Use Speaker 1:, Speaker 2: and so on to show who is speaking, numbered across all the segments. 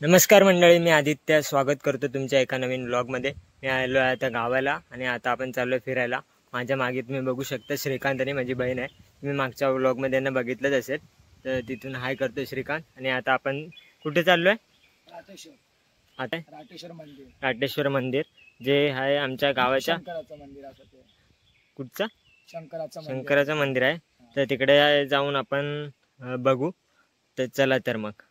Speaker 1: नमस्कार मंडळी, मी आदित्य स्वागत करतो तुमच्या एका नवीन व्लॉगमध्ये। मी आलो आहे आता गावाला आणि आता आपण चाललो फिरायला। माझ्या मागे तुम्ही बघू शकता श्रीकांत आणि माझी बहीण आहे। तुम्ही मागच्या व्लॉगमध्ये यांना बघितलंच असेल, तर तिथून हाय करतो श्रीकांत। आणि आता आपण कुठे चाललो आहे? आता राटेश्वर मंदिर जे आहे आमच्या गावाच्या कुठचं शंकराचं मंदिर आहे, तर तिकडे जाऊन आपण बघू। तर चला तर मग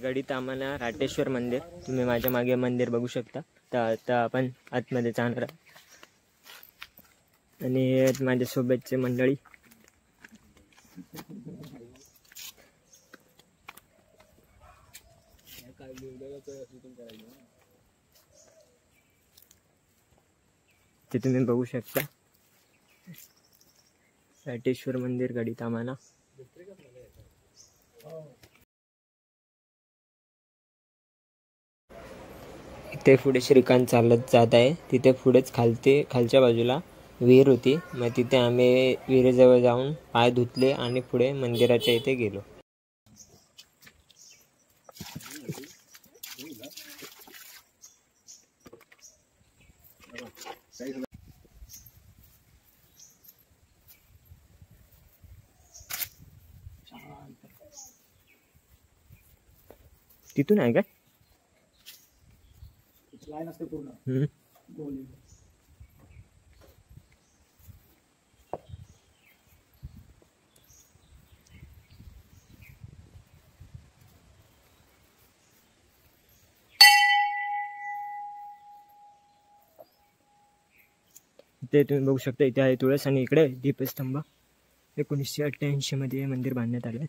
Speaker 1: गडितामाना राटेश्वर मंदिर। तुम्ही माझ्या मागे मंदिर बघू शकता। तर आता आपण आतमध्ये जाणार आणि माझ्या सोबतचे मंडळी ते तुम्ही बघू शकता। राटेश्वर मंदिर गडितामाना। इथे पुढे श्रीकांत चालत जात आहे। तिथे पुढेच खालच्या बाजूला विहीर होती। मग तिथे आम्ही विहिरीजवळ जाऊन पाय धुतले आणि पुढे मंदिराच्या इथे गेलो। तिथून आहे का लाईन असते पूर्ण गोल। इथे तुम्ही बघू शकता, इथे आहे तुळस आणि इकडे दीपस्तंभ। 1988 मध्ये हे मंदिर बांधण्यात आले।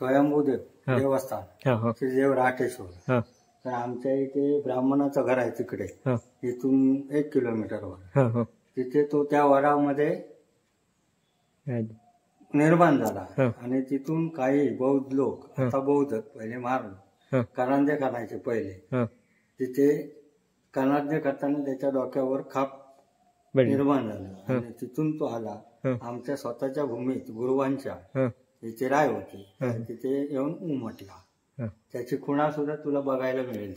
Speaker 2: स्वयंभूदेव देवस्थान श्री देव राटेश्वर. तर आमच्या इथे ब्राह्मणाचं घर आहे तिकडे, इथून 1 किलोमीटरवर. तिथे तो त्या वडामध्ये निर्माण झाला आणि तिथून काही बौद्ध लोक, आता बौद्ध पहिले मारलं, करांदे करायचे पहिले. तिथे करांदे करताना त्याच्या डोक्यावर खाप निर्माण झाला आणि तिथून तो आला आमच्या स्वतःच्या भूमीत गुरुवांच्या तिथे राय होती, तिथे येऊन उमटला. त्याची खुणा सुद्धा तुला बघायला मिळेल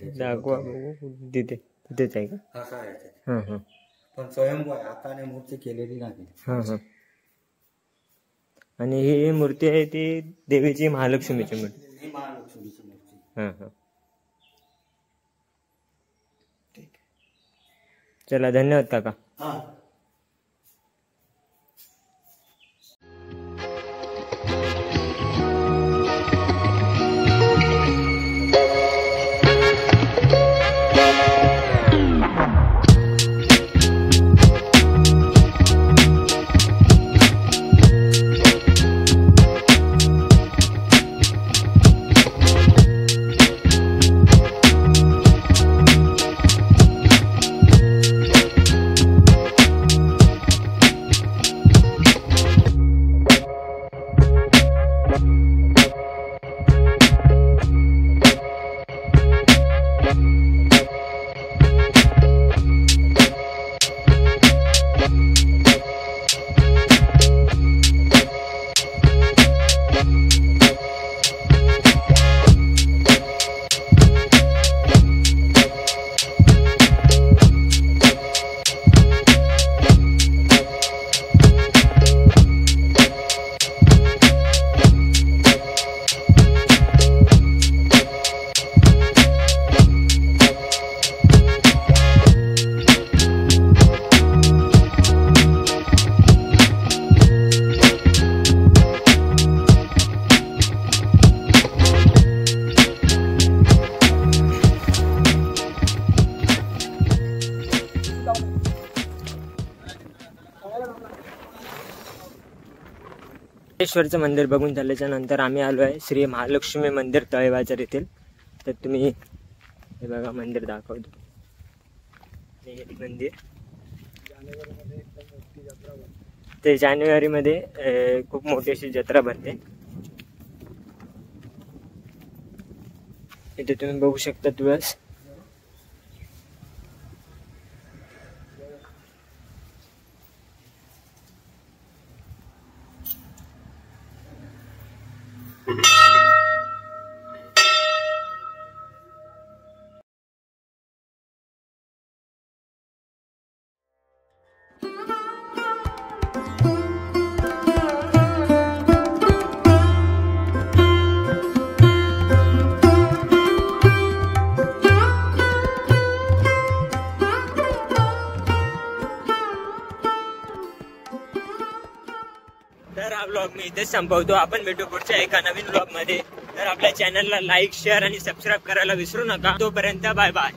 Speaker 1: तिथे. तिथेच आहे का?
Speaker 2: असं आहे. पण स्वयंभू आहे, हाताने मूर्ती केलेली नाही.
Speaker 1: आणि ही मूर्ती आहे ती देवीची महालक्ष्मीची मूर्ती.
Speaker 2: ही महालक्ष्मीची मूर्ती.
Speaker 1: चला, धन्यवाद काका. चं मंदिर बघून झाल्याच्या नंतर आम्ही आलो आहे श्री महालक्ष्मी मंदिर तळेवाचर येथील. तर तुम्ही हे बघा, मंदिर दाखवतो. मंदिर ते जानेवारीमध्ये खूप मोठी अशी जत्रा भरते. इथे तुम्ही बघू शकता तुळस. ब्लॉग मी इथेच संपवतो. आपण भेटू पुढच्या एका नवीन ब्लॉग मध्ये. तर आपल्या चॅनलला लाईक, शेअर आणि सबस्क्राईब करायला विसरू नका. तोपर्यंत बाय बाय.